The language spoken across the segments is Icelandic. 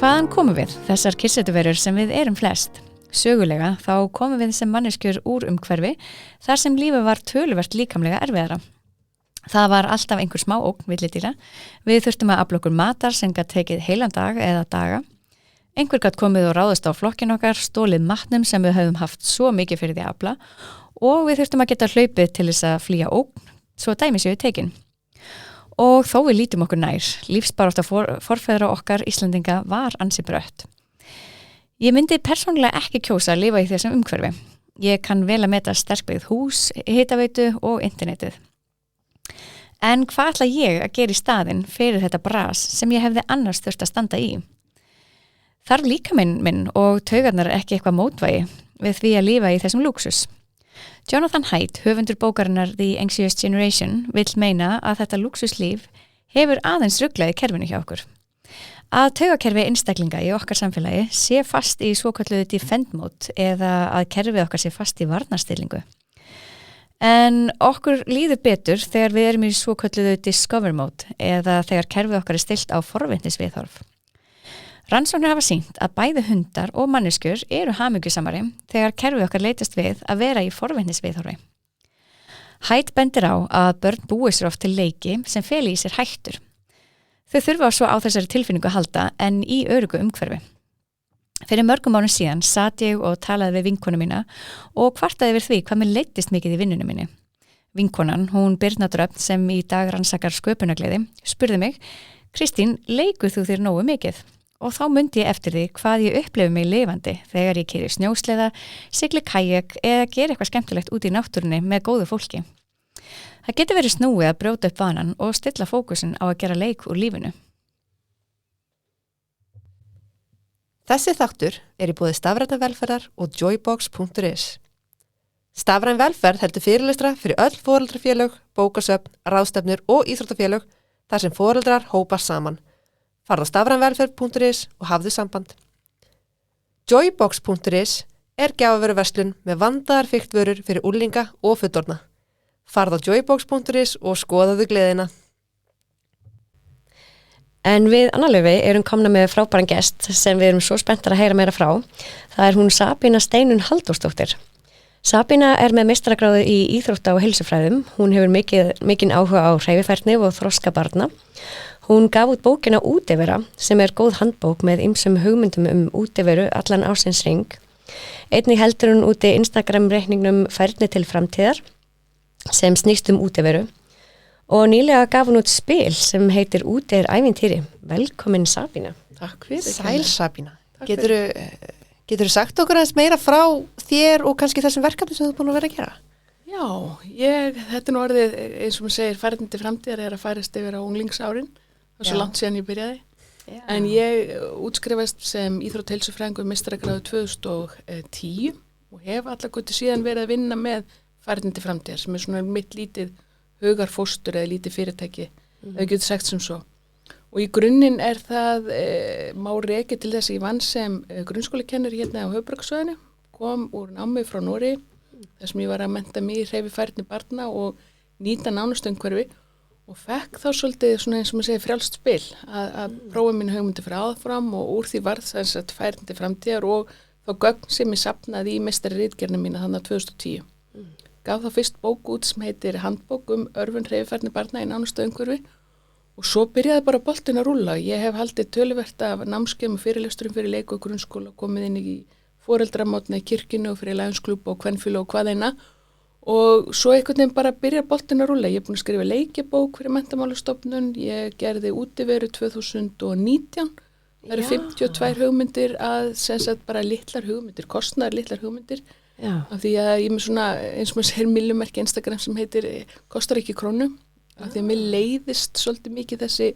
Hvaðan komum við, þessar kyrrsetuverur sem við erum flest? Sögulega þá komum við sem manneskjur úr umhverfi þar sem lífið var töluvert líkamlega erfiðara. Það var alltaf einhver smá ógn villidýra. Við þurftum að afla okkur matar sem gat tekið heilan dag eða daga. Einhver gat komið og ráðist á flokkin okkar, stólið matnum sem við höfum haft svo mikið fyrir því að afla og við þurftum að geta hlaupið til þess að flýja ógn, svo dæmi séu tekin. Og þó við lítum okkur nær, lífsbarátta forfeðra okkar Íslendinga var ansi brött. Ég myndi persónulega ekki kjósa að lifa í þessum umhverfi. Ég kann vel að meta sterkbyggð hús, hitaveitu og internetið. En hvað ætla ég að gera í staðinn fyrir þetta bras sem ég hefði annars þurft að standa í? Þarf líkaminn minn og taugarnar ekki eitthvað mótvægi við því að lifa í þessum lúksus? Jonathan Haidt, höfundur bókarinnar The Anxious Generation, vill meina að þetta lúksuslíf hefur aðeins ruglaði kerfinu hjá okkur. Að taugakerfi einstaklinga í okkar samfélagi sé fast í svokölluðu defend mode eða að kerfið okkar sé fast í varnarstillingu. En okkur líður betur þegar við erum í svokölluðu discover mode eða þegar kerfið okkar er stillt á forvitnisviðhorf. Rannsóknir hafa sýnt að bæði hundar og manneskjur eru hamingjusamari þegar kerfið okkar leitast við að vera í forvitnisviðhorfi. Haidt bendir á að börn búi sér oft til leiki sem feli í sér hættur. Þau þurfa svo á þessari tilfinningu að halda en í öruggu umhverfi. Fyrir mörgum árum síðan sat ég og talaði við vinkonu mína og kvartaði yfir því hvað mér leiddist mikið í vinnunum minni. Vinkonan, hún Birna Dröfn sem í dag rannsakar sköpunargleði, spurði mig: Kristín, leikur þú þér nógu mikið? Og þá mundi ég eftir því hvað ég upplifi mig lifandi þegar ég keyri snjósleða, sigli kajak eða gera eitthvað skemmtilegt út í náttúrunni með góðu fólki. Það getur verið snúið að brjóta upp vanan og stilla fókusin á að gera leik úr lífinu. Þessi þáttur er í boði Stafrænnar velferðar og joybox.is. Stafræn velferð heldur fyrirlestra fyrir öll foreldrafélög, bókasöfn, ráðstefnur og íþróttafélög þar sem foreldrar hópast saman. Farðu á stafrænvelferð.is og hafðu samband. Joybox.is er gjafavöruverslun með vandaðar fiktvörur fyrir unglinga og fullorðna. Farðu á joybox.is og skoðaðu gleðina. En við Anna Laufey erum komna með frábæran gest sem við erum svo spenntar að heyra meira frá. Það er hún Sabína Steinunn Halldórsdóttir. Sabína er með meistaragráðu í íþrótta og heilsufræðum. Hún hefur mikinn áhuga á hreyfifærni og þroska barna. Hún gaf út bókina Útivera sem er góð handbók með ýmsum hugmyndum útiveru allan ársins hring. Einnig heldur hún úti Instagram-reikningnum Færni til framtíðar sem snýst útiveru. Og nýlega gaf hún út spil sem heitir Úti er ævintýri. Velkomin Sabína. Takk fyrir. Sæl Sabína. Geturðu sagt okkur aðeins meira frá þér og kannski þessum verkefni sem þú búin að vera að gera? Já, þetta er nú orðið, eins og maður segir, Færni til framtíðar er að færast yfir á unglingsárin. Það er svo langt síðan ég byrjaði. Já. En ég útskrifast sem íþrótt-heilsufræðingur meistaragráðu 2010 og hef alla götu síðan verið að vinna með Færni til framtíðar sem er svona mitt lítið hugarfóstur eða lítið fyrirtæki, það getur sagt sem svo. Og í grunninn er það, má rekja til þess að ég vann sem grunnskólakennari hérna á höfuðborgarsvæðinu, kom úr námi frá Noregi, þar sem ég var að mennta mig í hreyfifærni barna og nýta nánustönghverfi og fekk þá svolítið svona eins og maður segir frjálst spil að prófa mínu hugmyndi frá áfram og úr því varð þess að Færni til framtíðar og þá gögn sem ég safnaði í meistararitgerðina mína þannig 2010. Gaf þá fyrst bók út sem heitir Handbók örvun hreyfifærni barna í nánustönghverfi og svo byrjaði bara boltinn að rúlla. Ég hef haldið töluvert af námskeiðum og fyrirlesturum fyrir leik og grunnskóla, komið inn í foreldramótna í kirkjunni og fyrir Lionsklúbb og kvenfélag og hvað eina og svo einhvern veginn bara byrjar boltinn að rúlla. Ég er búin að skrifa leikjabók fyrir Menntamálastofnun, ég gerði Útiveru 2019, það eru 52 hugmyndir að sem sagt bara litlar hugmyndir, kostnaðar litlar hugmyndir. Já. Af því að ég er með svona, eins og maður segir millumerki Instagram sem heitir kostar ekki krónu, af því að mér leiðist svolítið mikið þessi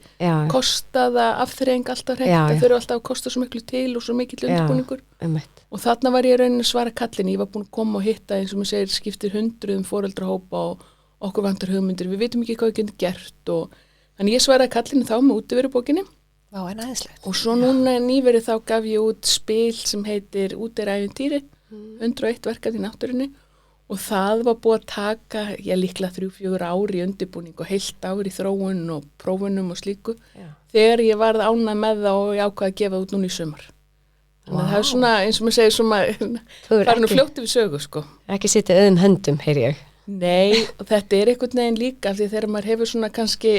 kostaða afþreying alltaf hreint, það þurfa alltaf að kosta svo miklu til og svo mikill undirbúningur. Og þarna var ég raunin svara kallin, ég var búin að koma og hitta eins og maður segir skiptir hundruðum foreldrahópa og okkur vantar hugmyndir, við vitum ekki hvað við getum gert og þannig ég svaraði kallinu þá með Útiverubókinni. Vá, en æðislegt. Og svo núna nýverið þá gaf ég út spil sem heitir Úti er ævintýri, 101 verkefni í náttúrunni og það var búið að taka, líklega 3-4 ár í undirbúning og heilt ár í þróun og prófunum og slíku, þegar ég varð ánægð með það og ég ákvað að gefa út núna í sumar. Þannig að það er svona, eins og maður segir, svona, það er nú fljótt við sögu, sko. Ekki sitja öðum höndum, heyri ég. Nei, og þetta er einhvern veginn líka, því þegar maður hefur svona kannski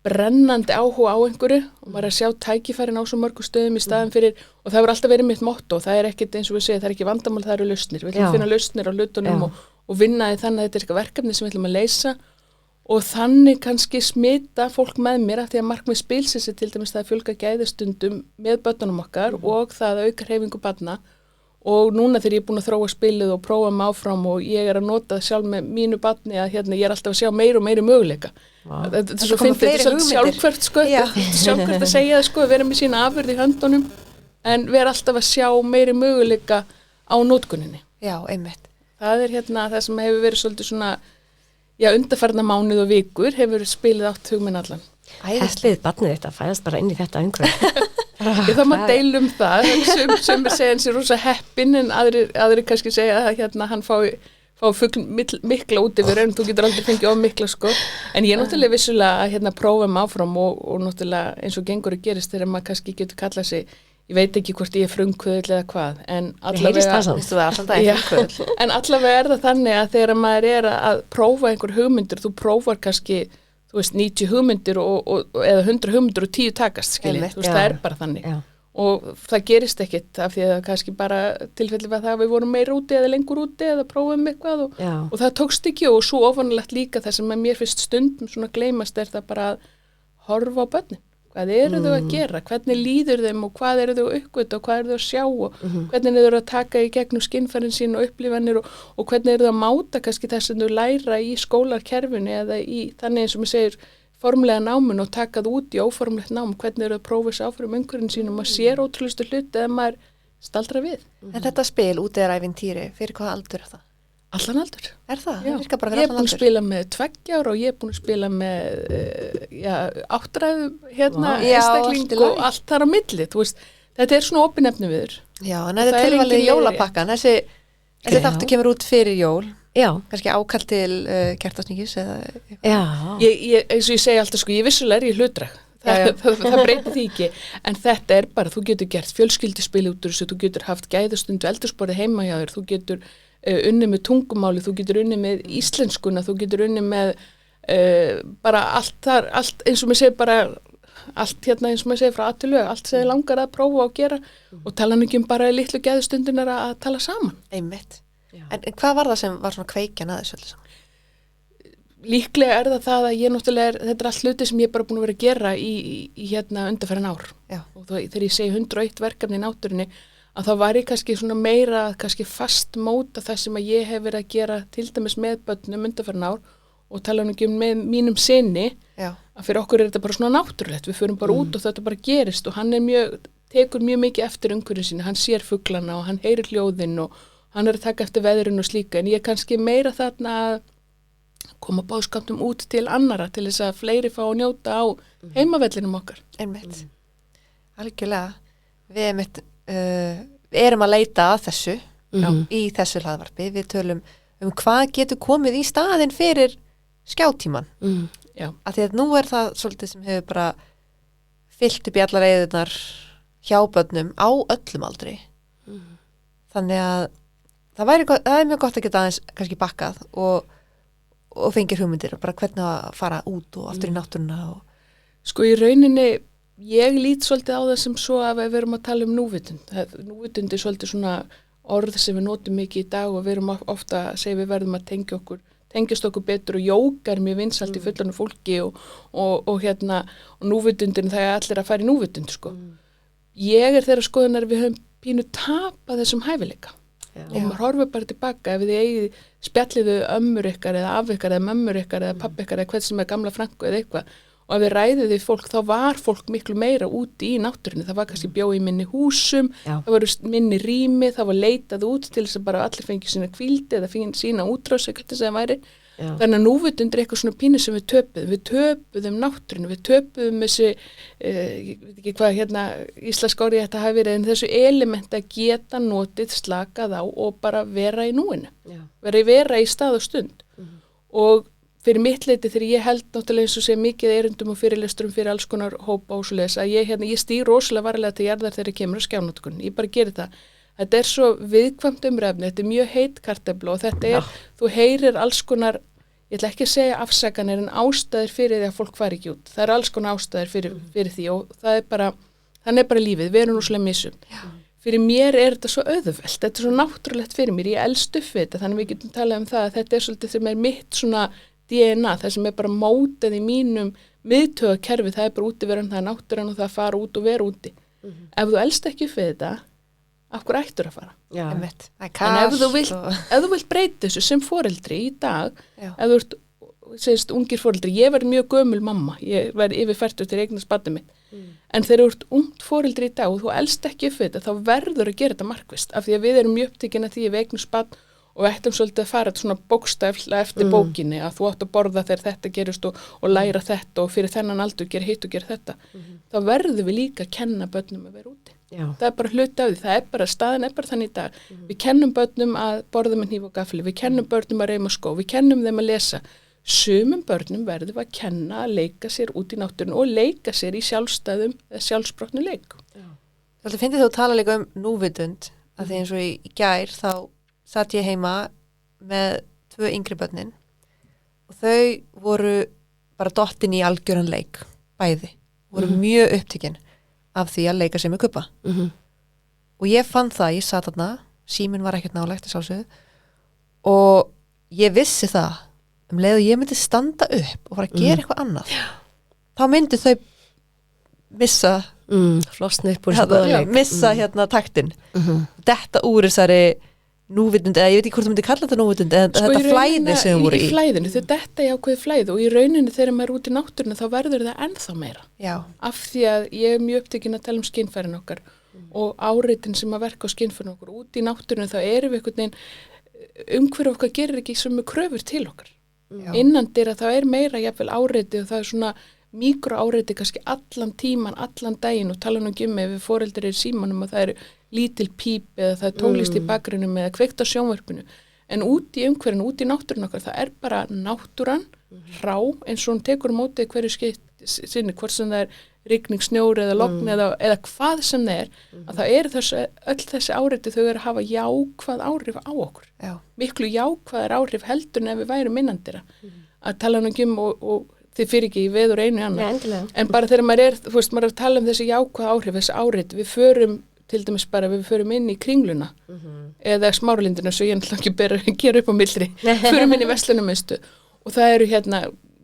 brennandi áhuga á einhverju og maður er að sjá tækifærin á svo mörgum stöðum í staðan fyrir, og það hefur alltaf verið mitt motto, það er ekkert eins og við segja, það er ekki vandamál, það eru lausnir. Við ætlum að finna lausnir á hlutunum og vinna í þannig að þetta er eitthvað verkefni sem við ætlum að leysa og þannig kannski smita fólk með mér af því að markmið spilsins er til dæmis það að fjölga gæðastundum með börnunum okkar og það að auka hreyfingu barna og núna þegar ég er búin að þróa spilið og prófa mig áfram og ég er að nota það sjálf með mínu barni að ég er alltaf að sjá meiri og meiri möguleika. Þetta er svo fyndið, þetta er svolítið sjálfhverft sko, þetta er sjálfhverft að segja það sko, vera með sína afurð í höndunum en vera alltaf að sjá meiri möguleika á nótkunninni. Já, einmitt. Það er það sem hefur verið svolítið svona undarfarna mánuð og vikur hefur spilið átt hugminn allan. Heslið barnið þetta fæðast bara inn í þetta umhverfi. Það maður deilum það, sem segja hans er rosa heppin en aðrir kannski segja að hann fái fugl mikla út yfir en þú getur aldrei fengið of mikla sko. En ég er náttúrulega vissulega að prófa mig áfram og náttúrulega eins og gengur að gerist þegar maður kannski getur kallað sig, ég veit ekki hvort ég er frumkvöðl eða hvað, en allavega er það þannig að þegar maður er að prófa einhver hugmyndir, þú prófar kannski, þú veist, 90 hugmyndir eða 100 hugmyndir og 10 takast, skiljið, þú veist, það er bara þannig. Og það gerist ekkit af því að kannski bara tilfelli var það að við vorum meira úti eða lengur úti eða prófum eitthvað og það tókst ekki og svo ofanlegt líka það sem mér finnst stundum svona gleymast er það bara að horfa á börnin. Hvað eru þau að gera? Hvernig líður þeim og hvað eru þau að uppgöta og hvað eru þau að sjá og hvernig eru þau að taka í gegnum skinnfærin sín og upplifanir og hvernig eru þau að máta kannski þess að þau læra í skólarkerfinu eða í þannig eins og mér segir formlega námun og taka það út í óformlegt nám, hvernig eru þau að prófa þessu áfram umhverfinu sínum og sér ótrúlustu hluti eða maður staldra við. En þetta spil út er ævintýri, fyrir hvað aldur er það? Allan aldur. Er það? Já. Ég er búin að spila með 2 ára og ég er búin að spila með 8 einstakling og allt þar á milli. Þú veist, þetta er svona opinefni viður. Já, en þetta er tilvalið jólapakkan. Þessi þáttu kemur út fyrir jól. Já. Kannski ákall til kertasningis eða... Já. Eins og ég segi alltaf sko, ég vissulega er ég hlutdræg. Það breytir því ekki. En þetta er bara, þú getur gert fjölskylduspil út úr þessu, þú getur haft gæðastundu eldursporið heima hjá þér, þú getur unnið með tungumáli, þú getur unnið með íslenskuna, þú getur unnið með bara allt eins og mér segir bara allt eins og mér segir frá A til Ö, allt sem þið langar að prófa og gera og tala ekki bara litlu gæðustundunar að tala saman. Einmitt. En hvað var það sem var svona kveikjan að þessu öllu saman? Líklega er það að ég náttúrulega þetta er allt hluti sem ég er bara búin að vera að gera í undanfarin ár. Já. Og þegar ég segi 101 verkefni í náttúrunni að þá var ég kannski svona meira kannski fast móta það sem að ég hef verið að gera til dæmis með börnum undanfarin ár og tala ekki með mínum sinni að fyrir okkur er þetta bara svona náttúrulegt, við förum bara út og þetta bara gerist og hann tekur mjög mikið eftir umhverfinu sínu, hann sér fuglana og hann heyrir hljóðin og hann er að taka eftir veðrinu og slíka en ég kannski meira þarna að koma báðskaptum út til annara til þess að fleiri fá að njóta á heimavellinum okkar. Einmitt. Algjörlega. Við erum að leita að þessu í þessu hlaðvarpi. Við tölum hvað getur komið í staðinn fyrir skjátíman. Af því að nú er það svolítið sem hefur bara fyllt upp í allar eyðunar hjá börnum á öllum aldri. Þannig að það er mjög gott að geta aðeins kannski bakkað og fengir hugmyndir og bara hvernig að fara út og aftur í náttúruna. Sko í rauninni ég lít svolítið á það sem svo að við erum að tala um núvitund. Núvitund er svolítið svona orð sem við notum mikið í dag og við erum ofta að segja við verðum að tengjast okkur betur og jóga er mjög vinsælt í fullorðnu fólki og núvitundin það er allir að fara í núvitund sko. Ég er þeirra skoðunar við höfum pínu tapað þessum hæfileika og maður horfir bara tilbaka ef þið eigið spjalliðu ömmur ykkar eða af ykkar eða mömmur ykkar eða pappi ykkar eða hvern sem er gamla frænku eða eitthvað og ef við ræðið við fólk, þá var fólk miklu meira úti í náttúrunni, það var kannski bjóð í minni húsum, það var minni rými, það var leitað út til þess að bara allir fengi sína hvíldi eða sína útrás, eitthvað þess að það væri, Þannig að núvitund eitthvað svona pínu sem við töpuðum náttúrinu, við töpuðum þessi, ég veit ekki hvað íslenska orðið þetta hafi verið, en þessu element að geta notið, slakað á og bara vera í núinu, vera í stað og stund. Og fyrir mitt leiti þegar ég held náttúrulega eins og sé mikið erindum og fyrirlesturum fyrir alls konar hópa og svo leis, að ég stíg rosalega varlega til jarðar þegar kemur á skjánotkun, ég bara geri það. Þetta svo viðkvæmt umræfni, þetta mjög heit kartöflu og þetta þú heyrir alls konar, ég ætla ekki að segja afsakanir en ástæður fyrir því að fólk fari ekki út. Það alls konar ástæður fyrir því og þannig bara lífið, við erum núslega missum. Fyrir mér þetta svo auðvelt, þetta svo náttúrulegt fyrir mér, ég elst upp við þetta, þannig við getum talað það að þetta svolítið sem mitt svona DNA, það sem bara mótað í mínum miðtaugakerfi, það bara útiveran, það náttúran og það fara út og vera úti. Ef þú elst ekki upp við þetta, af hverju ættur að fara? En ef þú vilt breyta þessu sem foreldri í dag, ef þú ert ungir foreldri, ég verði mjög gömul mamma, ég verði yfir 40 til eignast barnið mitt, en þegar þú ert ungt foreldri í dag og þú elst ekki upp við þetta, þá verður að gera þetta markvisst, af því að við erum mjög upptekin að því að við eignast barn og við ættum svolítið að fara svona bókstaflega eftir bókinni, að þú átt að borða þegar þetta gerist og læra þetta og fyrir þennan aldur gera hitt og gera þetta. Þá verður við líka að kenna börnum að vera úti. Það bara hluti af því, staðan bara þannig í dag. Við kennum börnum að borða með hníf og gafli, við kennum börnum að reima skó, við kennum þeim að lesa. Sumum börnum verðum við að kenna að leika sér út í náttúrun og leika sér í sjálfstæðum eða sjálfsbrotnu leik. Það finnst þú að tala líka núvitund, að því eins og í gær þá satt ég heima með 2 yngri börnin og þau voru bara dottin í algjöran leik, bæði, voru mjög upptekinn af því að leika sér með kubba. Og ég fann það, ég satt þarna, síminn var ekkert nálægt og ég vissi það, leið og ég myndi standa upp og fara að gera eitthvað annað, þá myndi þau missa flosna upp úr skoðuleik. Missa taktinn, detta úr þessari núvitund, eða ég veit ekki hvort þú myndi kalla þetta núvitund, eða þetta flæði sem þú voru í. Í flæðinu, þetta í ákveði flæði og í rauninni þegar maður er út í náttúruna þá verður það ennþá meira. Af því að ég mjög upptekin að tala skynfærin okkar og áreitin sem að verka á skynfærin okkar. Út í náttúruna þá erum við einhvern veginn, umhverju okkar gerir ekki sem kröfur til okkar. Innandyra þá meira jafnvel áreiti og það svona mikroáreiti kannski allan tíman, allan daginn og tala nú ekki ef við foreldrar í símanum og það lítil píp eða það tónlist í bakgrunum eða kveikt á sjónvarpinu. En út í umhverfinu, út í náttúrun okkar, það bara náttúran, rá, eins og hún tekur mótið hverju sinni, hvort sem það rigning, snjór eða logn eða hvað sem það að það öll þessi áreiti þau að hafa jákvæð áhrif á okkur. Miklu jákvæðar áhrif heldur en ef við værum innandira. Að tala nú ekki og þið fyrir ekki í veður einu annan. En bara þegar maður maður að tala þessi jákvæð áhrif, þessi áreiti, við förum til dæmis bara við förum inn í Kringluna eða Smáralindina svo ég náttúrulega ekki gera upp á millri förum inn í verslunarmiðstöð og það eru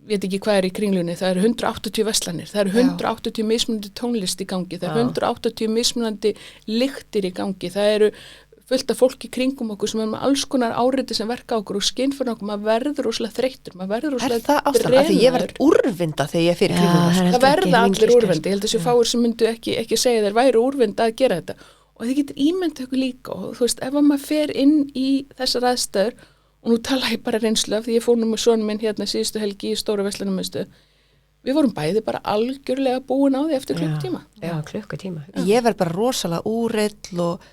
veit ekki hvað í Kringlunni, það eru 180 verslanir, það eru 180 mismunandi tónlist í gangi, það eru 180 mismunandi lyktir í gangi, það eru fullt af fólki kringum okkur sem með alls konar áreiti sem verka okkur og skynfærin okkur, maður verður rosalega þreyttur, maður verður rosalega það ástæðan? Af því ég verð úrvinda þegar ég fyrir Kringluna. Það verða allir úrvindi, ég held að þessu fáir sem myndu ekki segja þeir væri úrvinda að gera þetta og þið getur ímyndað ykkur líka og þú veist, ef maður fer inn í þessar aðstæður og nú tala ég bara reynslu af því ég fór nú með sonum minn síðustu helgi í stóra verslunarmiðstöð. Við vorum bæði bara algjörlega búin á því eftir klukkutíma. Klukkutíma. Ég verð bara rosalega úreill og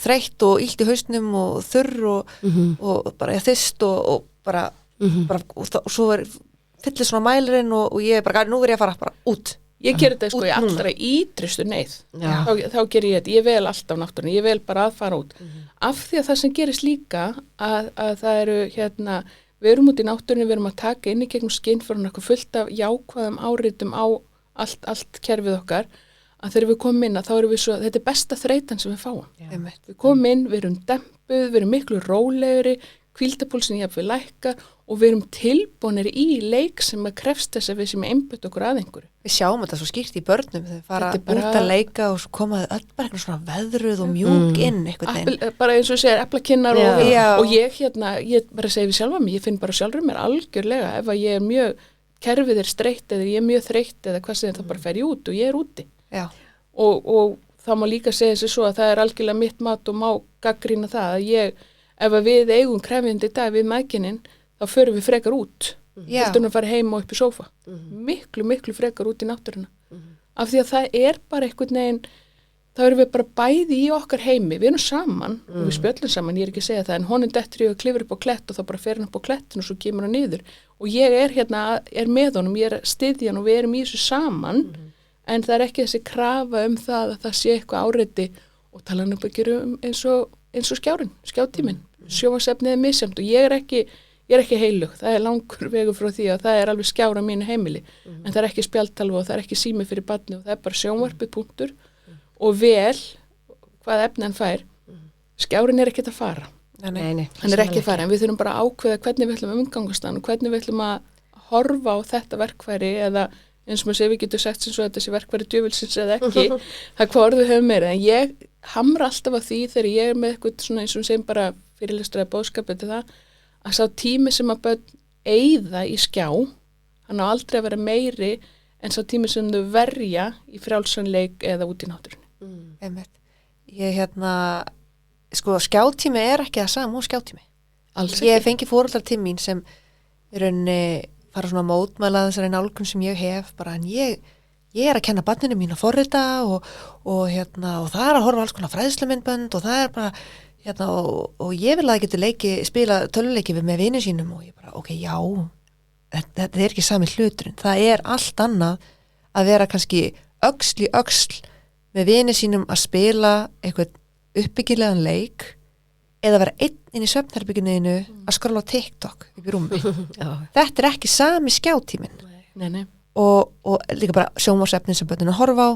þreytt og illt í hausnum og þurr og bara þyst og bara og svo fyllir svona mælirinn og ég bara, nú verð ég að fara bara út. Ég ger þetta í allra ídristu neyð. Þá ger ég þetta. Ég vel alltaf náttúrunni. Ég vel bara að fara út. Af því að það sem gerist líka að það eru við erum út í náttúrunni, við erum að taka inn í gegnum skynfærin okkur fullt af jákvæðum áritum á allt kerfið okkar, að þegar við komum inn að þá erum við svo, þetta besta þreytan sem við fáum. Við komum inn, við erum dempuð, við erum miklu rólegri, hvíldapúlsin jafnvel lækka og við erum tilbúnir í leik sem að krefst þess að við sem einbytt okkur að einhverju. Við sjáum þetta svo skýrt í börnum, þau fara út að leika og svo komaðu öll bara eitthvað svona veðruð og mjúk inn einhvern veginn. Bara eins og segir eplakinnar og ég bara segi við sjálfa mig, ég finn bara sjálfur mér algjörlega ef að ég mjög, kerfið streitt eða ég ég mjög þreytt eða hvað sem það bara fer ég út og ég úti. Og það má líka segja þessi svo að það algjörlega mitt mat og má gagnrýna það að ef að við eigum krefjandi í dag við mækinin, þá förum við frekar út Já. heldur en að fara heim og upp í sófa miklu frekar út í náttúruna af því að það er bara einhvern veginn þá erum við bara bæði í okkar heimi við erum saman og við spjöllum saman, ég er ekki að segja það en honum dettur í og klifur upp á klett og þá bara fer hann upp á klettin og svo kemur hann niður og ég er hérna, er með honum, ég er styðjan og við erum í þessu saman en það er ekki þessi krafa það að það sé eitthvað áreiti og tala hann upp að gera eins og skjátíminn sjónvarpsefnið er misjafnt og ég er ekki heilug, það er langur vegur frá því að það er alveg skjár á mínu heimili en það er ekki spjaldtalva og það er ekki sími fyrir barni og það er bara sjónvarpið punktur og vel hvað efni hann fær skjárin er ekkert að fara Nei, hann er ekki að fara en við þurfum bara að ákveða hvernig við ætlum að umgangast hann og hvernig við ætlum að horfa á þetta verkfæri eða eins og maður segir við getum sagt sem svo að þessi verkfæri djöfulsins eða ekki það hvað orðið höfum meira en ég hamra alltaf á því þegar ég er með eitthvað svona eins og segjum bara fyrirlestur eða bóðskapið til það að sá tími sem að börn eyða í skjá hann á aldrei að vera meiri en sá tími sem þau verja í frjálsanleik eða út í náttúrunni Ég sko skjátími er ekki það sama og skjátími alls ég ekki fengi foreldrar til mín sem í rauninni fara svona að mótmæla þessari nálgun sem ég hef bara en ég er að kenna barninu mín að forrita og það er að horfa alls konar fræðslumyndbönd og það er bara og ég vil að geta spila töluleiki með vinum sínum og ég bara, ok, já þetta er ekki sami hluturinn, það er allt annað að vera kannski öxl í öxl með vinum sínum að spila eitthvað uppbyggilegan leik eða vera einn inn í svefnherbygginu að skrolla á TikTok upp í rúmi þetta er ekki sami skjátíminn nei. og líka bara sjónvarpsefnin sem börnin að horfa á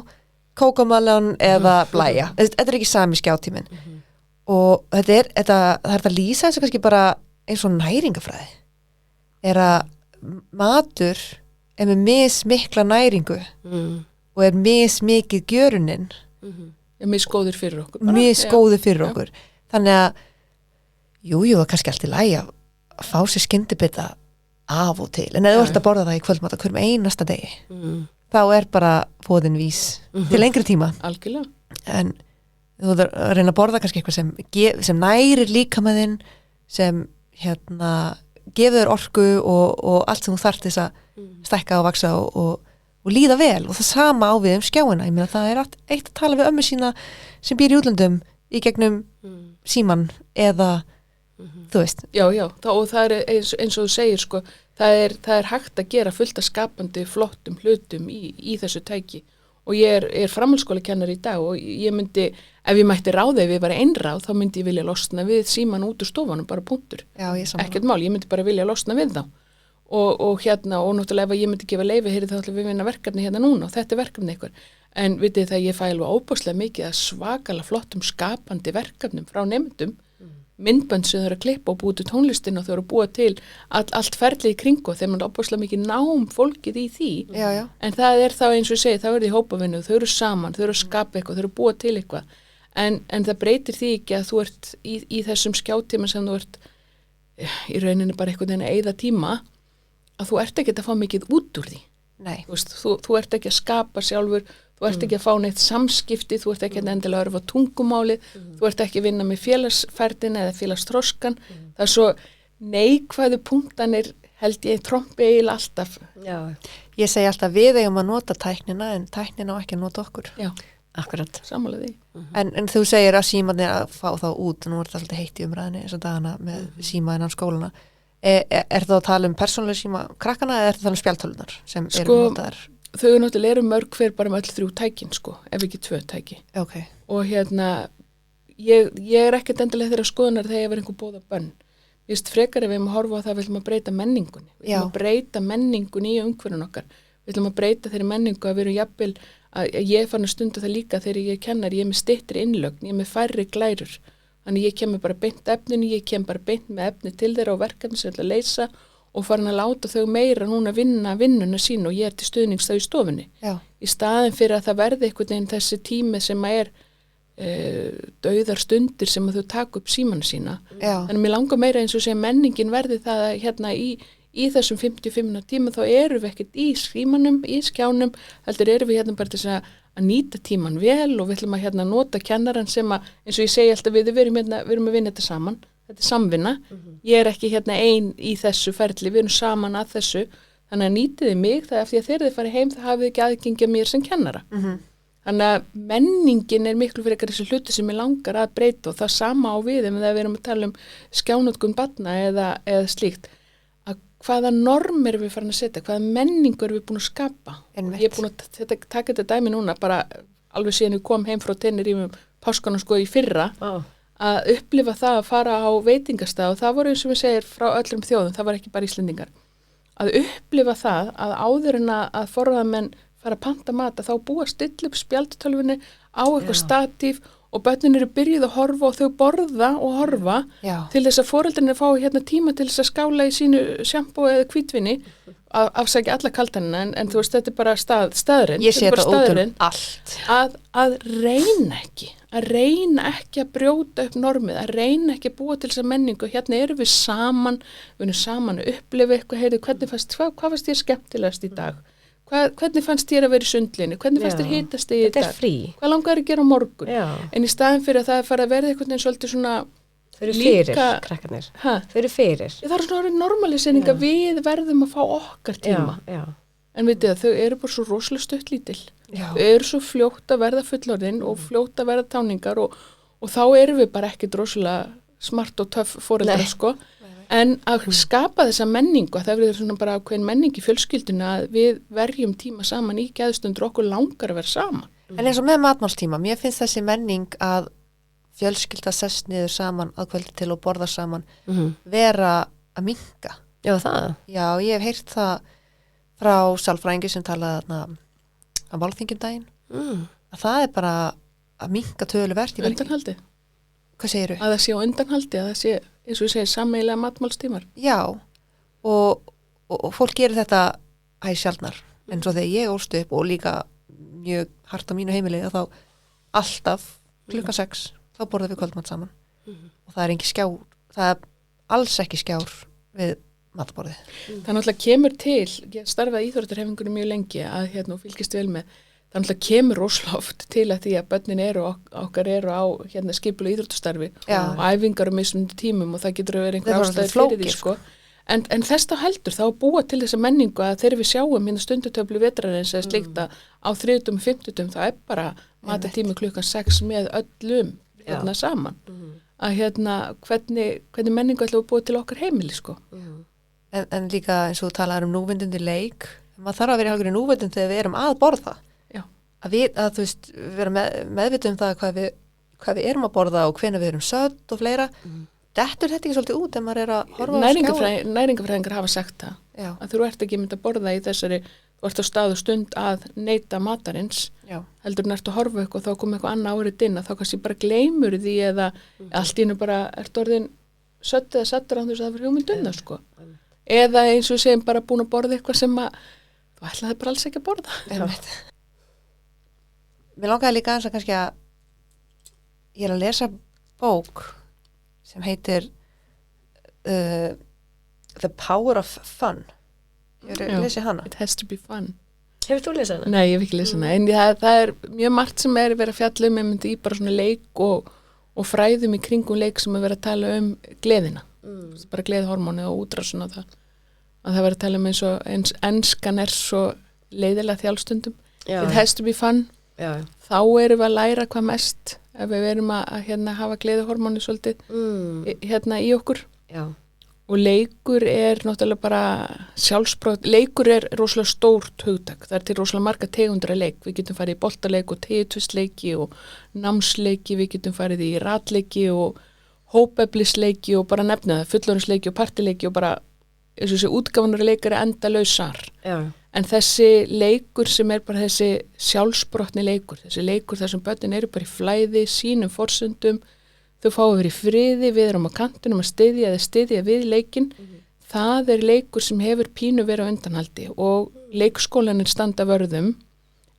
kókomallan eða blæja þetta er ekki sami skjátíminn og það er að lýsa eins og kannski bara eins og næringafræði er að matur er með mismikla næringu og er mismikið gjöruninn er misgóður fyrir okkur misgóður fyrir okkur þannig að jú, það er kannski allt í lagi að fá sér skyndibita af og til en ef þú ert að borða það í kvöldmat að hverjum einasta degi þá er bara fóðin vís til lengri tíma algjörlega en þú þarf að reyna að borða kannski eitthvað sem nærir líka með þinn sem gefur þér orku og allt sem þú þarft þess að stækka og vaksa og líða vel og það sama á við skjáina ég meina það er eitt að tala við ömmu sína sem býr í útlöndum í gegnum síman eða þú veist og það er eins og þú segir sko, það er hægt að gera fullt af skapandi flottum hlutum í þessu tæki og ég er framhaldsskólakennar í dag og ég myndi, ef ég mætti ráða ef ég var einráð, þá myndi ég vilja losna við síman út úr stofunum, bara punktur ekkert mál, ég myndi bara vilja losna við þá og náttúrulega ef ég myndi gefa leyfi þá ætlum við vinna verkefni hérna núna og þetta er verkefni eitthvað, en vitið það ég fæ alveg óbúslega mikið að svakalega flottum skapandi verkefnum frá nemendum myndbönd sem þau eru að klippa og búið til tónlistin og þau eru að búa til allt ferli í kringu þegar maður opaslega mikið nám fólkið í því en það er þá eins og ég segi, þá er því hópavinnu þau eru saman, þau eru að skapa eitthvað, þau eru að búa til eitthvað en það breytir því ekki að þú ert í þessum skjátíma sem þú ert í rauninni bara einhvern veginn að eyða tíma að þú ert ekki að fá mikið út úr því þú ert ekki að skapa sjálfur þú ert ekki að fá neitt samskipti, þú ert ekki að endilega örfa tungumálið, þú ert ekki að vinna með félagsferðin eða félagsþroskan. Það er svo neikvæðu punktanir held ég trombi eiginlega alltaf. Já. Ég segi alltaf við eigum að nota tæknina en tæknina á ekki að nota okkur. Já, akkurat. Sammála því. En þú segir að símanir að fá þá út, nú er þetta alltaf heitt í umræðinni þess að dagana með síma innan skólana. Er það að tala um persónulega síma krakkana eða er það að tala um spjaldtölunar sem eru notaðar? Þau náttúrulega eru mörg hver bara með öll 3 tækin sko, ef ekki 2 tæki. Okay. Og ég er ekkert endilega þeirra skoðunar þegar ég verið einhver bóða bönn. Ég veist frekar ef við erum að horfa á það, við ætlum að breyta menningunni. Við ætlum að breyta menningunni í umhverfinu okkar. Við ætlum að breyta þeirri menningu að við erum jafnvel, að ég fann að stunda það líka þegar ég kennar, ég er með styttri innlögn, ég er með færri glærur. Þannig ég kemur bara beint efninu, ég kem bara beint með efni til þeirra og verkefni sem ég ætla að leysa og farin að láta þau meira núna vinna vinnuna sín og ég er til stuðnings þá í stofunni. Já. Í staðin fyrir að það verði einhvern veginn þessi tími sem er dauðar stundir sem að þau taka upp símana sína. Já. Þannig að mér langar meira eins og segja menningin verði það að í þessum 55 tíma þá eru við ekkert í símanum, í skjánum, heldur eru við bara til að nýta tíman vel og við ætlum að nota kennaran sem að, eins og ég segi alltaf við erum að vinna þetta saman. þetta er samvinna, ég er ekki hérna ein í þessu ferli, við erum saman að þessu, þannig að nýtiði mig það af því að þegar þið farið heim það hafið ekki aðgengi að mér sem kennara. Þannig að menningin er miklu fyrir eitthvað þessi hluti sem ég langar að breyta og það sama á við ef við erum að tala um skjánotkun barna eða slíkt. Að hvaða norm erum við farin að setja, hvaða menningu erum við búin að skapa. Ég er búin að taka þetta dæmi núna bara alveg síðan ég kom heim frá Tenerife páskana sko í fyrra að upplifa það að fara á veitingastað og það voru eins og við segir frá öllum þjóðum, það var ekki bara Íslendingar. Að upplifa það að áður en að forðamenn fara að panta mata, þá búa stilla upp spjaldtölfunni á eitthvað statíf og börnin eru byrjuð að horfa og þau borða og horfa til þess að foreldrinni fái hérna tíma til þess að skála í sínu sjampó eða hvítvinni afsækja alla kaltanina en þú veist, þetta er bara staðurinn. Ég sé þetta út allt. Að reyna ekki að brjóta upp normið, að reyna ekki að búa til þess að menningu, hérna erum við erum saman að upplifa eitthvað, heyrðu, hvað fannst þér skemmtilegast í dag? Hvernig fannst þér að vera í sundlinni? Hvernig fannst þér hitast þig í dag? Þetta er frí. Hvað langar að gera á morgun? En í staðin fyrir að það er farið að verða eitthvað eins svolítið svona Þau eru fyrir, krakkarnir. Þau eru fyrir. Það er svona normalisering að við verðum að fá okkar tíma. En veitir það, þau eru bara svo rosalega stutt lítil. Þau eru svo fljótt að verða fullorðin og fljótt að verða táningar og þá erum við bara ekki rosalega smart og töff foreldrar sko. En að skapa þessa menningu, að það verður svona bara ákveðin menning í fjölskylduna að við verjum tíma saman í geðstundur okkur langar að vera saman. En eins og með matmálstíma, mér finnst þessi menning að fjölskylda sest niður saman að kvöldi til og borða saman vera að minnka. Já, það? Já, ég hef heyrt það frá sálfræðingi sem talaði á málþingjum daginn. Að það er bara að minnka töluvert. Undanhaldi. Hvað segirðu? Að það sé á undanhaldi, að það sé, eins og ég segir, sameiginlega matmálstímar. Já, og fólk gerir þetta sjaldnar, eins og þegar ég ólst upp og líka mjög hart á mínu heimili að þá alltaf klukkan 6, þá borðum við kvöldmat saman og það er ekki skjár, það er alls ekki skjár við matborðið. Það náttúrulega kemur til, ég starfaði íþróttarhefingunni mjög lengi að hérna og fylgist vel með. Það náttúrulega kemur rosalega til að því að börnin eru okkar eru á hérna skipulega íþróttastarfi og æfingar á mismunandi tímum og það getur að vera einhver ástæði fyrir því sko. En þess þá heldur þá búa til þessa menningu að þegar við sjáum hérna stundutöflu vetrarins eða slíkt að á 30. og 50. það er bara matatími klukkan 6 með öllum hérna saman. Að hérna hvernig menningu ætlum við búa til okkar heimili sko. En líka eins og þú talaður núvindandi leik, maður þarf að vera í hálfur núvindandi þegar við erum að borða. Að þú veist, vera meðvitað það hvað við erum að borða og hvenær við erum södd og fleira. Dettur þetta ekki svolítið út ef maður er að horfa á skjáin? Næringafræðingar hafa sagt það. Að þú ert ekki mynd að borða í þessari, þú ert á stað og stund að neyta matarins. Heldur þú ert að horfa eitthvað og þá kom eitthvað annað árið inn að þá kannski bara gleymur því eða allt í hennu bara ert orðin södd eða sattur á þess að það fyrir hugmynduna sko. Eða eins og við segjum bara búin að borða eitthvað sem að þú ætlaði bara alls ekki að borða. Mér langaði líka eins að kannski að ég er að lesa bók sem heitir The Power of Fun. Ég er að lesa hana. It has to be fun. Hefur þú lesað hana? Nei, ég hef ekki lesað hana. En það er mjög margt sem er verið að fjalla myndi í bara svona leik og fræðum í kringum leik sem er verið að tala gleðina. Bara gleðhormóni og útrásun á það. Að það verið að tala eins enskan er svo leiðilega þjálfstundum. It has to be fun. Þá erum við að læra hvað mest ef við erum að hérna, hafa gleðihormóni svolítið hérna í okkur og leikur er náttúrulega bara sjálfsbrot, leikur er rosalega stórt hugtak, það er til rosalega marga tegundra leik, við getum farið í boltaleik og tegitvistleiki og námsleiki, við getum farið í ratleiki og hópeflisleiki og bara nefna það, fullorðinsleiki og partileiki og bara eins og þessi útgáfanur leikar er endalausar. En þessi leikur sem er bara þessi sjálfsbrotni leikur, þessi leikur þar sem börnin eru bara í flæði, sínum forsundum, þau fá að vera í friði, við erum á kantinum að styðja við leikinn, það er leikur sem hefur pínu verið á undanhaldi og leikskólanir standa vörðum,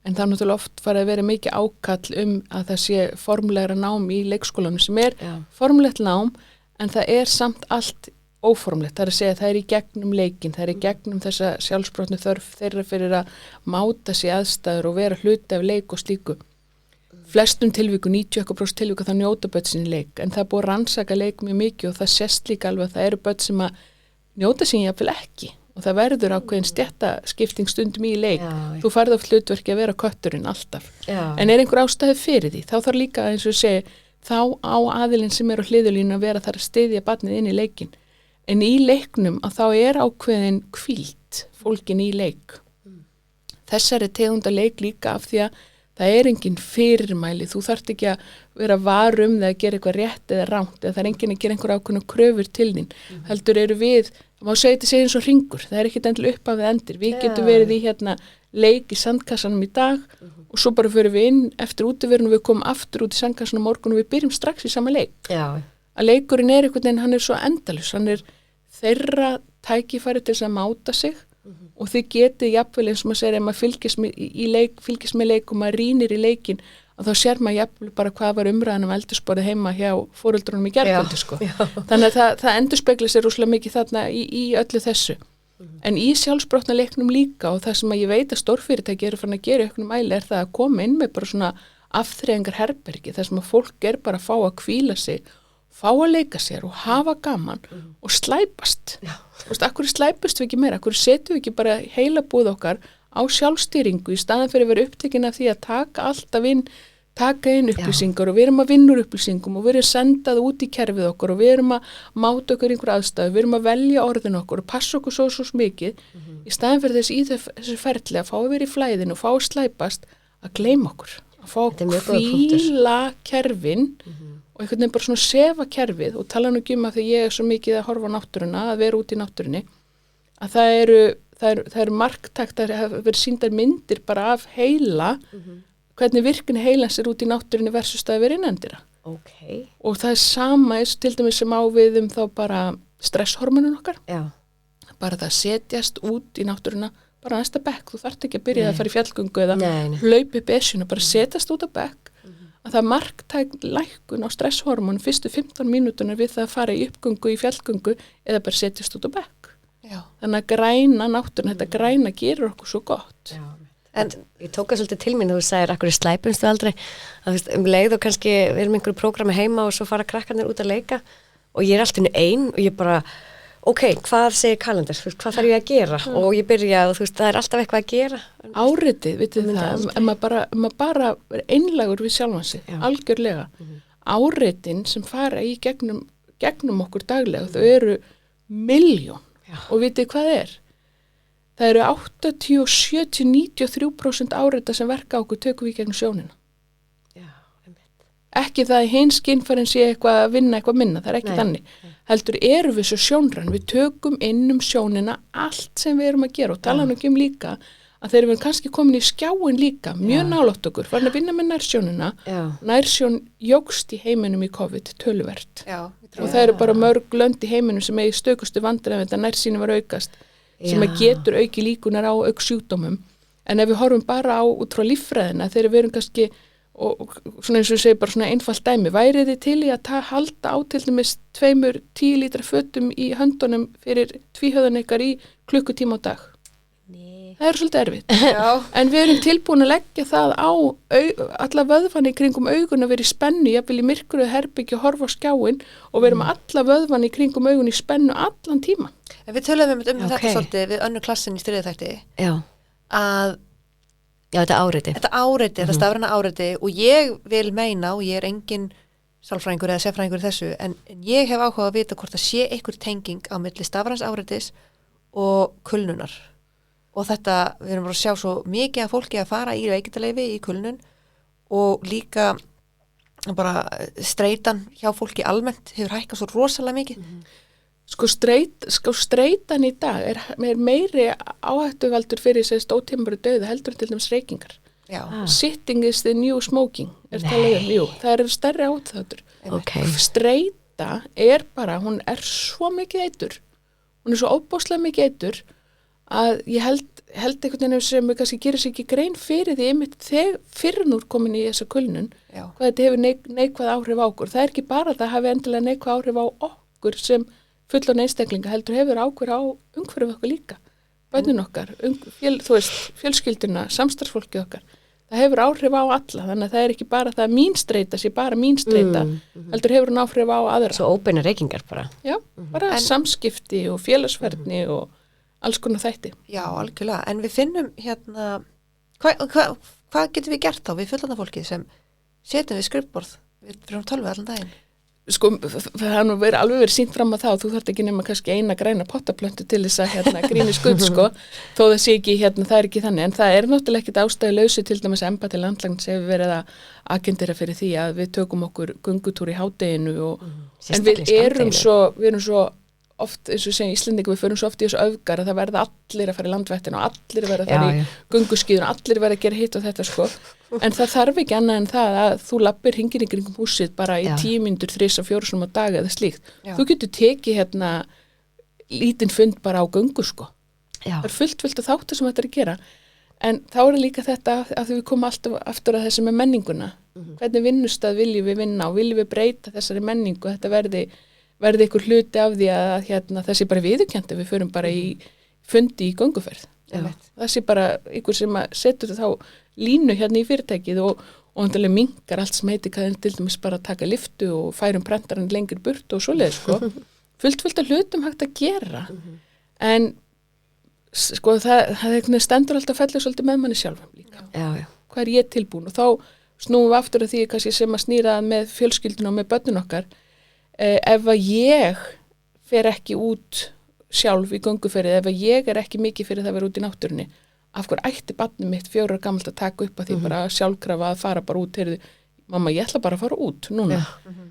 en það er náttúrulega oft farið að vera mikið ákall að það sé formlegra nám í leikskólanum sem er formlegt nám, en það er samt allt óformlegt, það er að segja að það er í gegnum leikinn, það er í gegnum þessa sjálfsbrotnu þörf þeirra fyrir að máta sér aðstæður og vera hluti af leik og slíku. flestum tilviku, 90% tilviku þá njóta börn sín í leik, en það er búið að rannsaka leik mjög mikið og það sést líka alveg að það eru börn sem að njóta sín jafnvel ekki og það verður ákveðin stéttaskipting stundum í leik. Þú farð af hlutverki að vera kötturinn alltaf. En er einhver ástæði fyrir því, þá þarf líka, eins og segi, þá á aðilinn sem er á hliðulínu að vera þar að styðja barnið inn í leikin. En í leiknum að þá er ákveðin hvíld fólkin í leik. Þessari tegunda leik líka af því að það er engin fyrirmæli, þú þarft ekki að vera varum þegar að gera eitthvað rétt eða rangt eða það er engin að gera einhver ákveðna kröfur til þín. Heldur eru við, má segja þetta segja eins og hringur, það er ekkit endilega upp af við endir. Við getum verið í leik í sandkassanum í dag og svo bara fyrir við inn eftir útiverun og við komum aftur út í sandkassanum morgun og við byrjum strax í sama leik. Að leikurinn er einhvern veginn, hann er svo endalaus, hann er þeirra tækifæri til þess að máta sig og þið getið jafnvel eins og maður segir ef maður fylgist með leik og maður rýnir í leikin að þá sér maður jafnvel bara hvað var umræðan eldhúsborðið heima hjá foreldrunum í gærkvöldi sko. Þannig að það endurspeglar sér rosalega mikið þarna í öllu þessu. En í sjálfsbrotna leiknum líka og það sem að ég veit að stórfyrirtæki eru farin að gera í auknum mæli er það að koma inn með bara svona afþreyingar herbergi þar sem að fólk er bara að fá að hvíla sig, fá að leika sér og hafa gaman og slæpast. Þú veist, akkur slæpust við ekki meira, akkur setjum við ekki bara heila búð okkar á sjálfstýringu í staðan fyrir að vera upptekin af því að taka inn upplýsingar og við erum að vinna úr upplýsingum og við erum að senda það út í kerfið okkur og við erum að máta okkur einhver aðstæðu, við erum að velja orðin okkur og passa okkur svo mikið í staðan fyrir þessu ferli að fá að vera í flæðinu og fá að slæpast að gleyma okkur, að fá að hvíla kerfin og einhvern veginn bara svona sefa kerfið og tala nú ekki að því ég er svo mikið að horfa á náttúruna, að vera út í náttúrunni, að það eru marktakt að hafa verið sýndar myndir bara af heila, hvernig virkni heilans er út í náttúrunni versus það að vera innendira. Og það er sama eins til dæmis sem á við þá bara stresshormonun okkar, bara það setjast út í náttúruna, bara næsta bekk, þú þarft ekki að byrja að fara í fjallgöngu eða hlaupa upp esjuna, bara setjast út á bekk, að það marktæk lækkun á stresshormón fyrstu 15 mínútunar við það að fara í uppgöngu, í fjallgöngu eða bara setjast út á bekk. Þannig að græna náttúrun, þetta græna gerur okkur svo gott. En ég tók það svolítið til mín og þú sagðir, akkur slæpumstu aldrei, að leið og kannski við erum einhverju prógrami heima og svo fara krakkarnir út að leika og ég er alltaf ein og ég bara, ok, hvað segir kalendar, hvað þarf ég að gera og ég byrja og þú veist, það er alltaf eitthvað að gera. Áritið, vitið það, ef maður bara er einlægur við sjálfan sig, algjörlega. Áritin sem fara í gegnum okkur daglega, þau eru milljón og vitið hvað er? Það eru 80, 70, 93% árita sem verka okkur tökum við gegnum sjónina. Ekki það að hins skynfærin sé eitthvað að vinna eitthvað minna, það er ekki þannig. Heldur erum við svo sjónræn, við tökum inn sjónina allt sem við erum að gera og tala nú ekki líka að þeir eru kannski komin í skjáin líka, mjög nálægt okkur, farin að vinna með nærsjónina, nærsjón jógst í heiminum í COVID töluvert og það eru bara mörg lönd í heiminum sem eigi stökustu vandræði að nærsýni var aukast, sem að getur auki líkunar á sjúkdómum, en ef við horfum bara á út frá líffræðina, þegar við erum kannski og svona eins og ég segi bara svona einfalt dæmi, værið þið til í að halda á til dæmis 2 10 lítra fötum í höndunum fyrir tvíhöðan ykkar í klukkutíma á dag? Það er svolítið erfitt. En við erum tilbúin að leggja það á alla vöðvanni kringum augun að vera í spennu, jafnvel í myrkruðu herbergi og horfa á skjáin og við erum alla vöðvanni kringum augun í spennu allan tíma. En við töluðum þetta svolítið við önnur klassin í stríðaþætti að þetta áriti. Þetta stafræna áriti og ég vil meina og ég er engin sálfræðingur eða sérfræðingur í þessu en ég hef áhuga að vita hvort það sé einhver tenging á milli stafræns áritis og kulnunar. Og þetta, við erum bara að sjá svo mikið af fólki að fara í veikindaleyfi í kulnun og líka bara streitan hjá fólki almennt hefur hækkað svo rosalega mikið. Streitan í dag er meiri áhættuvaldur fyrir þessi ótímabæru dauða heldur til dæmis reykingar. Sitting is the new smoking það er stærri áhættuvaldur. Streita er bara, hún er svo mikið eitur, hún er svo óbáslega mikið eitur að ég held einhvern veginn sem við kannski gerir sér ekki grein fyrir því einmitt þegar fyrir núr komin í þessa kulnun hvað þetta hefur neikvæð áhrif á okkur. Það er ekki bara það hafi endilega neikvæð áhrif á okkur sem fullan einstaklinga heldur hefur áhrif á umhverfið okkur líka, börnin okkar, fjölskylduna, samstarfsfólkið okkar. það hefur áhrif á alla, þannig að það er ekki bara það að mín streita sé bara mín streita, heldur hefur hún áhrif á aðra. Svo óbeina reykingar bara. Já, bara samskipti og félagsverðni og alls konar þætti. Já, algjörlega, en við finnum hérna, hvað getum við gert þá við fullorðna fólkið sem setjum við skrifborð fyrir tölvu allan daginn? Sko, það har nú alveg verið sýnt fram að það og þú þarft ekki nema kannski eina græna pottaplöntu til þess að gríni skudd, sko, þó það sé ekki, það er ekki þannig, en það er náttúrulega ekkit ástæðulausu til dæmis embætti landlæknis hefur verið að agentera fyrir því að við tökum okkur göngutúr í hádeginu en við erum svo oft, eins og segjum Íslendingar, við förum svo oft í þessu öfgar að það verða allir að fara í landvættina og allir verða að fara í gönguskíðun, allir verða að gera hitt og þetta, sko. En það þarf ekki annað en það að þú lappir hringinn í kringum húsið bara í 10 mínútur, 3-4 sinum á dag eða slíkt. Já. Þú getur tekið lítinn fund bara á göngu, sko. Já. Það er fullt af þáttu sem þetta er að gera. En þá er líka þetta að við komum alltaf aftur að þessi með menninguna. Hvernig vinnustað viljum við vinna og viljum við breyta þessari menningu, þetta verði einhver hluti af því að það sé bara viðurkennt, við förum bara í fundi í gönguferð. Það sé bara einhver sem setur þá línu í fyrirtækið og andalega minkar allt sem heitir til dæmis bara að taka lyftu og færum prentarinn lengri burt og svoleiðis, sko. fullt af hlutum hægt að gera. En sko það stendur alltaf fellið svolítið með manni sjálfum líka. Já. Hvað er ég tilbúin? Og þá snúum við aftur að því kannski sem að snýra með fjölskylduna og með börnin okkar. Ef að ég fer ekki út sjálf í gönguferðið, ef að ég er ekki mikið fyrir það að vera út í náttúrunni, af hverju ætti barnið mitt 4 ára gamalt að taka upp að því bara sjálfkrafa að fara bara út, heyrðu, mamma, ég ætla bara að fara út núna.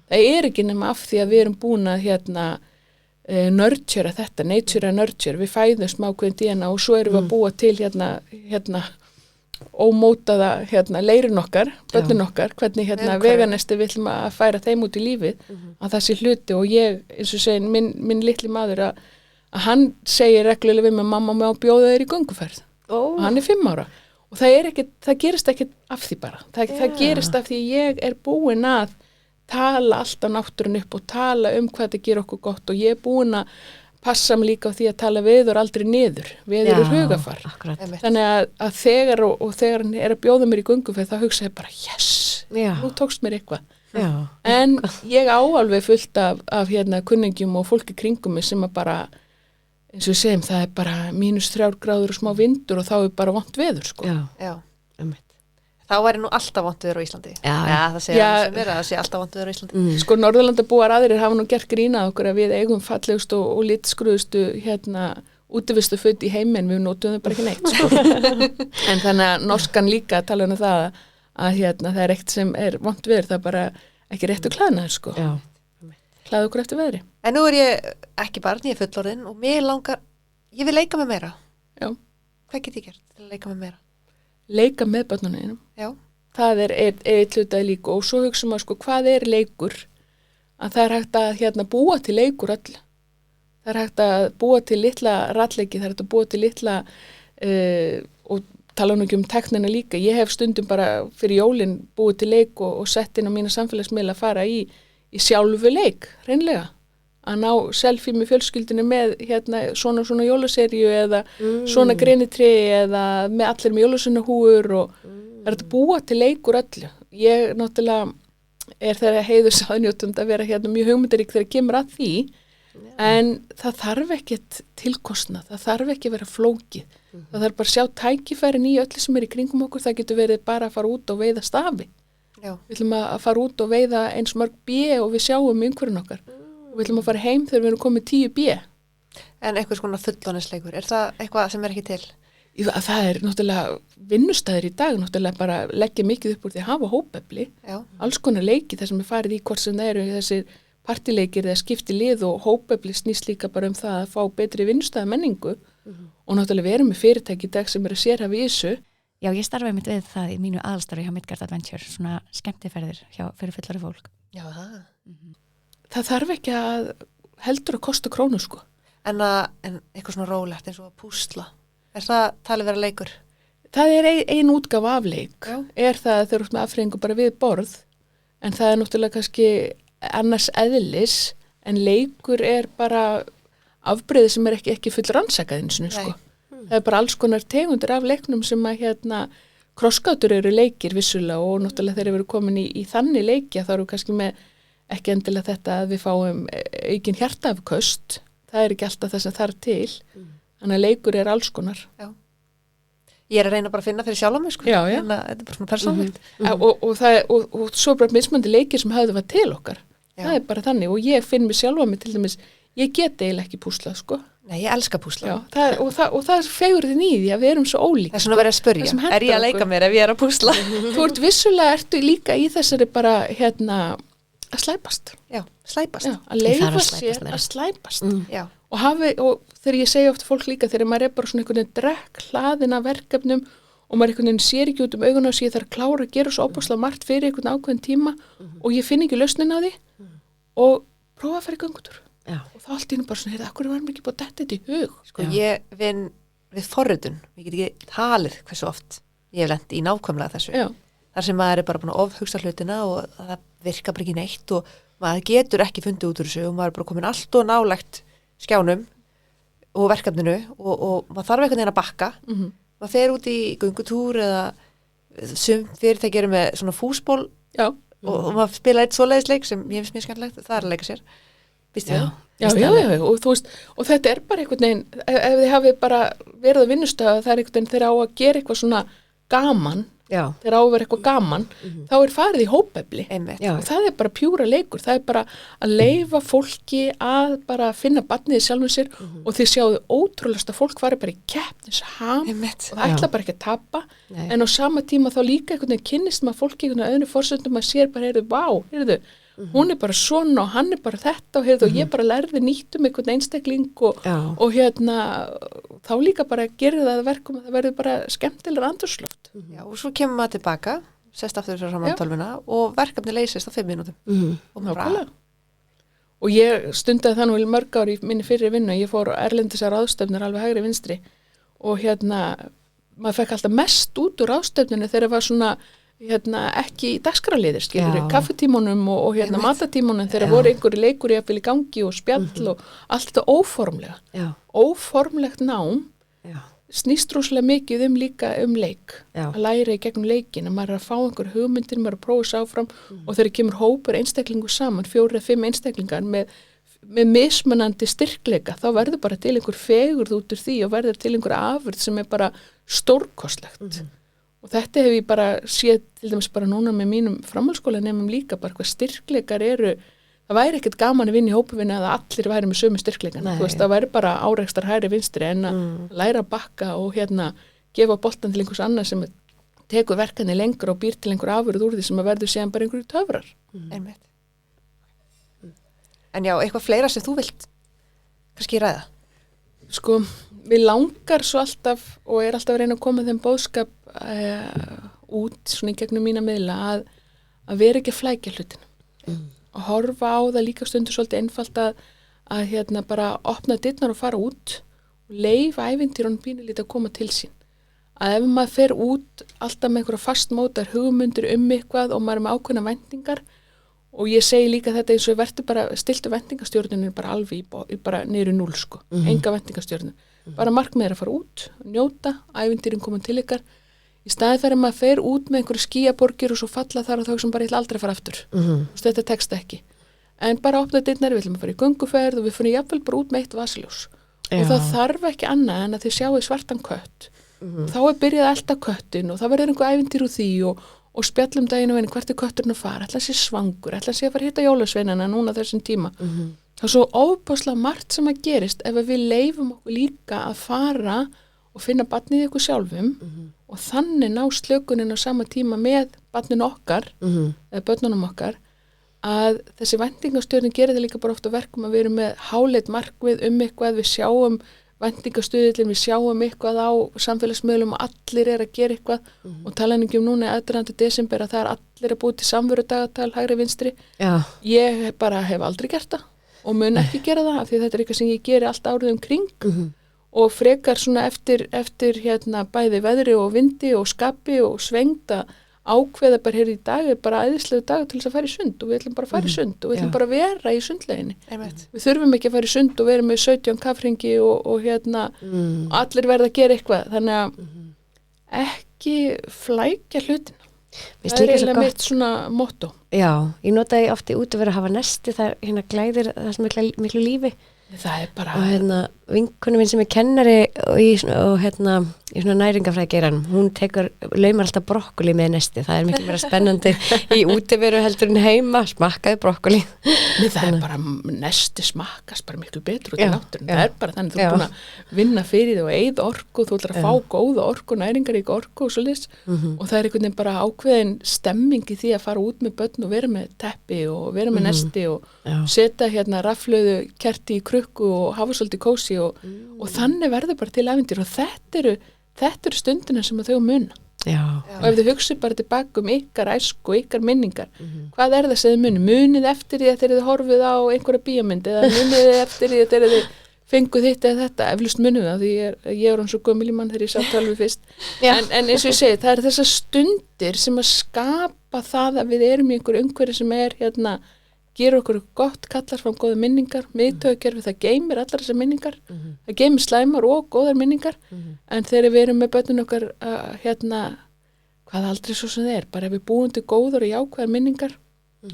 Það er ekki nema af því að við erum búin að nurture þetta, nature and nurture, við fæðumst með ákveðin DNA og svo erum við að búa til ómótaða leirin okkar, börnin okkar, hvernig veganesti við ætlum að færa þeim út í lífið, að það sé hluti og ég, eins og segin, minn litli maður að hann segir reglulega við mig, mamma, má bjóða þér í gönguferð og hann er 5 ára og það gerist ekki af því bara, það gerist af því ég er búin að tala alltaf náttúrun upp og tala hvað það gerir okkur gott og ég er búin að passa mig líka á því að tala veður aldrei niður, veður er hugafar. Akkurat. Þannig að þegar hann er að bjóða mér í gönguferð þá hugsa ég bara, yes, nú tókst mér eitthvað. Já. En ég á alveg fullt af kunningjum og fólki kringum mig sem að bara, eins og við segjum, það er bara -3 gráður og smá vindur og þá er bara vont veður, sko. Já. Þá væri nú alltaf vont veður á Íslandi. Já, það sé alltaf vont veður á Íslandi. Sko, Norðurlandabúar aðrir hafa nú gert grína okkur að við eigum fallegustu og litskruðustu útivistu föt í heiminn, við notum þau bara ekki neitt, sko. En þannig að norskan líka tala um það að það er eitt sem er vont veður, það er bara ekki rétt að klæðna þér, sko. Já. Klæða okkur eftir veðri. En nú er ég ekki barn, ég er fullorðin og mér langar, ég vil leika með meira. Já. Hvað get ég gert til að leika með meira? Leika með börnunum. Já. Það er eitt hlutað líka og svo hugsa maður, sko, hvað er leikur? Að það er hægt að búa til leikur öll. Það er hægt að búa til litla rallleiki, það er hægt að búa til litla og tala nú ekki um teknina líka. Ég hef stundum bara fyrir jólin búið til leik og sett inn á mína samfélagsmiðla að fara í sjálfu leik, hreinlega. Að ná selfie með fjölskyldinu með svona jólaserju eða svona greinitri eða með allir með jólasunahúur og það er að búa til leikur öllu. Ég náttúrulega er þeirra heiðursáðnjótund að vera mjög hugmyndarík þegar kemur að því en það þarf ekkert tilkostnað, það þarf ekki að vera flókið. Það þarf bara að sjá tækifærin í öllu sem er í kringum okkur, það getur verið bara að fara út og veiða stafi. Já. Við ætlum að fara út og veiða eins mörg B og við sjáum umhverfin okkar. Og við ætlum að fara heim þegar við erum komið 10 B. En eitthvað svona fullorðinsleikur, er það eitthvað sem er ekki til? Það er náttúrulega vinnustæðir í dag, náttúrulega bara leggja mikið upp úr því að hafa hópefli. Já. Alls konar leiki þar sem er farið í hvort sem það eru þessir partileikir eða skipti lið og hópefli snýst líka bara um það að fá betri vinnustæða menningu og náttúrulega við erum með fyrirtæki í dag sem eru að sérhafa í þessu. Já, ég starfaði mitt við það í mínu aðalstarfi hjá Midgard Adventure, svona skemmtiferðir fyrir fullari fólk. Já, það. Það þarf ekki að heldur að kosta krónu, sko. En eitthvað svona rólegt eins og að púsla. Er það talið vera leikur? Það er ein útgáfa af leik. Já. Er það þegar þú ert með afþreyingu bara við borð, en það er náttúrulega kannski annars eðlis, en leikur er bara afbrigði sem er ekki full rannsakað eins og sko. Það er bara alls konar tegundir af leiknum sem að krossgátur eru leikir vissulega og náttúrulega þegar við erum komin í þannig leikja þá erum við kannski með ekki endilega þetta að við fáum aukin hjartaafköst, það er ekki alltaf þess að það er til, þannig að leikur er alls konar. Já. Ég er að reyna bara að finna fyrir sjálf á mig, sko. Já. Þannig að þetta er bara svona persónlegt. Og svo bara mismandi leikir sem hafðu var til okkar. Já. Það er bara þannig og ég finn mig sjálf á mig til dæmis, ég get eiginlega ekki púslað, sko. Nei, ég elska púsla. Já, það er fegurðin í því að við erum svo ólík. Það er svona að vera að spyrja, er ég að leika mér ef ég er að púsla? Þú ert vissulega, ertu líka í þessari bara, að slæpast. Já, slæpast. Já, að leifa sér að slæpast. Já. Og þegar ég segja ofta fólk líka, þegar maður er bara svona einhvern veginn drekk hlaðin af verkefnum og maður einhvern veginn sér ekki út um augun á sig, þarf að klára að gera svo óbúslega margt fyrir einhvern ákveðin tíma og ég finn ekki lausnin á því og prófa að fara í göngutúr. Já. Og þá allt í nú bara svona, akkur varum ekki búið að detta þetta í hug. Sko, ég vinn við forritun, ég get ekki talið hversu oft ég hef lent í nákvæmlega þessu. Já. Þar sem maður er bara búin að ofhugsa hlutina og það virkar bara ekki neitt og maður getur ekki fundið út úr þessu og maður er bara komin allt og nálægt skjánum og verkefninu og maður þarf einhvern veginn að bakka. Maður fer út í göngutúr eða sum fyrirtæki eru með svona fúsból og maður spila eitt svoleiðisleik sem ég finnst mjög skemmtilegt, það er að leika sér. Býstu við? Já, og þú veist, og þetta er bara einhvern veginn, ef þið hafið bara verið að vinnustöða, það er einhvern veginn þegar á að gera eitthvað svona gaman, þegar á að vera eitthvað gaman, þá er farið í hópefli. Og það er bara pjúra leikur, það er bara að leyfa fólki að bara finna barnið sjálfum sér og þið sjáðu ótrúlega að fólk farið bara í keppnisham og það ætla bara ekki að tapa, en á sama tíma þá líka einhvern veginn kynnist maður fólki einhvern veginn öðru forsöndum að sér bara, heyrðu, hún er bara svona og hann er bara þetta og ég bara lærði nýtt einhvern einstakling og þá líka bara gerir það verkum að það verður bara skemmtilegur andrúmsloft. Já, og svo kemur maður tilbaka, sest aftur þessar saman tölvuna og verkefni leysist á 5 mínútum. Og nákvæmlega. Og ég stundaði það nú í mörg ár í minni fyrri vinnu, ég fór erlendis að ráðstöfnir alveg hægri vinstri og maður fekk alltaf mest út úr ráðstöfninu þegar það var svona ekki dagskrárliðir, kaffetímunum og matatímunum þegar voru einhverju leikur í gangi og spjall og allt þetta óformlega. Óformlegt nám snýst rosalega mikið líka leik. Að læra í gegnum leikin, að maður er að fá einhver hugmyndir, maður er að prófa þessu áfram og þegar kemur hópur einstaklingu saman, 4 eða 5 einstaklingar með mismunandi styrkleika, þá verður bara til einhver fegurð út úr því og verður til einhver afurð sem er bara stórkostlegt. Og þetta hef ég bara séð til dæmis bara núna með mínum framhaldsskólanemum líka bara hvað styrkleikar eru, það væri ekkert gaman að vinna í hópavinna að allir væri með sömu styrkleikan, þú veist, það væri bara áreikstar hægri vinstri en að læra að bakka og gefa boltan til einhvers annað sem tekur verkefni lengur og býr til einhver afurð úr því sem að verður síðan bara einhverju töfrar. Einmitt. En já, eitthvað fleira sem þú vilt kannski ræða? Sko, við langar svo alltaf og er alltaf að reyna að koma þeim boðskap út svona í gegnum mína miðla að vera ekki að flækja hlutina og horfa á það líka stundur svolítið einfalt að bara opna dyrnar og fara út og leyfa ævintýrunum pínulítið að koma til sín. Að ef maður fer út alltaf með einhverja fastmótar hugmyndir eitthvað og maður er með ákveðna væntingar og ég segi líka þetta eins og verður bara stiltu væntingastjórnunum bara alveg bara niður í 0 sko, enga væntingastjórnun. Bara markmið að fara út, njóta, ævintýrin koma til ykkar í staði þegar maður fer út með einhverju skýjaborgir og svo falla þar og þá sem bara ég ætla aldrei að fara aftur. Þetta tekst ekki. En bara opna dyrnar, við ætlum að fara í gönguferð og við fyrir jafnvel bara út með 1 vasaljós. Og það þarf ekki annað en að þið sjáu svartan kött. Þá er byrjað að elta köttin og það verður einhver ævintýr úr því og spjallum daginn og venni hvert er kötturinn að fara, ætla að sé svangur, ætla að sé að fara að hitta jólasveinana núna þessum tíma. Það er svo ofboðslega margt sem að gerist ef við leifum okkur líka að fara og finna barnið ykkur sjálfum og þannig ná slökunin á sama tíma með barnin okkar eða börnunum okkar að þessi væntingastjórnin gerir það líka bara ofta verkum að við erum með háleit markmið eitthvað, við sjáum væntingastuðlinn, við sjáum eitthvað á samfélagsmiðlum og allir er að gera eitthvað og talan ekki núna í 11. desember að það er allir að búið til samverudagatal hægri vinstri. Ég bara hef aldrei gert það og mun ekki gera það af því þetta er eitthvað sem ég geri allt árið kring og frekar svona eftir bæði veðri og vindi og skapi og svengda ákveða bara hér í dag er bara æðislegu dag til þess að fara í sund og við ætlum bara að fara í sund og við ætlum bara að vera í sundleginni. Við þurfum ekki að fara í sund og vera með 17 kafringi og allir verða að gera eitthvað þannig að ekki flækja hlutina. Mér Það líka svo eiginlega gott. mitt svona motto. Já, ég notaði oft í útiveru að hafa nesti, það hérna glæðir það sem miklu lífi Það bara, og hérna vinkunum minn sem er kennari og hérna í svona næringafræði geiranum, hún laumar alltaf brokkoli með nesti, það miklu meira spennandi í útiveru heldur en heima, smakkaði brokkoli. það bara nesti smakkast bara miklu betur út í Já, náttúrun. já. Það bara þannig, þú Já. er búin að vinna fyrir þig og eyða orku, þú ætlar að fá góða orku, næringaríka orku og svoleiðis og það einhvern veginn bara ákveðin stemming í því að fara út með börn og vera með teppi og vera með nesti og Já. setja hérna raflöðu kerti í krukku og hafa svolítið kósi og þannig verður bara til ævintýr og þetta eru stundina sem að þau muna. Já. Og ef þau hugsið bara tilbaka ykkar æsku, ykkar minningar, hvað er það sem þið munið eftir því að þeir þið horfið á einhverja bíómynd eða munið eftir því að þeir þið fenguð hitt eða þetta, eflust munið það því ég er hann svo gömul í mann þegar ég sá tölvi fyrst en eins og ég segi, það er þessar stundir sem að skapa það að við erum í einhverju umhverju sem er hérna, gera okkur gott, kallar fram góða minningar, miðtaugakerfi, það geymir allar þessar minningar, það geymir slæmar og góðar minningar, en þegar við erum með börnun okkar hérna, hvað aldrei svo sem það er, bara ef við búum til góðar og jákvæðar minningar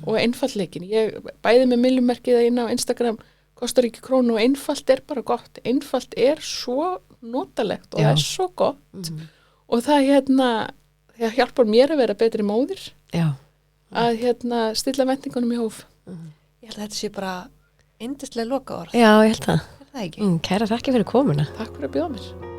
og einfallleikin, ég bæði með millumerkið inn á Instagram, kostar ekki krónu og einfalt er bara gott, einfalt er svo notalegt og það er svo gott og það hérna, það hjálpar mér að vera betri móðir, Já. að hérna stilla vendingunum í hóf. Ég held að þetta sé bara yndislega lokaorð. Já, ég held það. Er það ekki? Kæra þakki fyrir komuna. Takk fyrir að bjóða mér.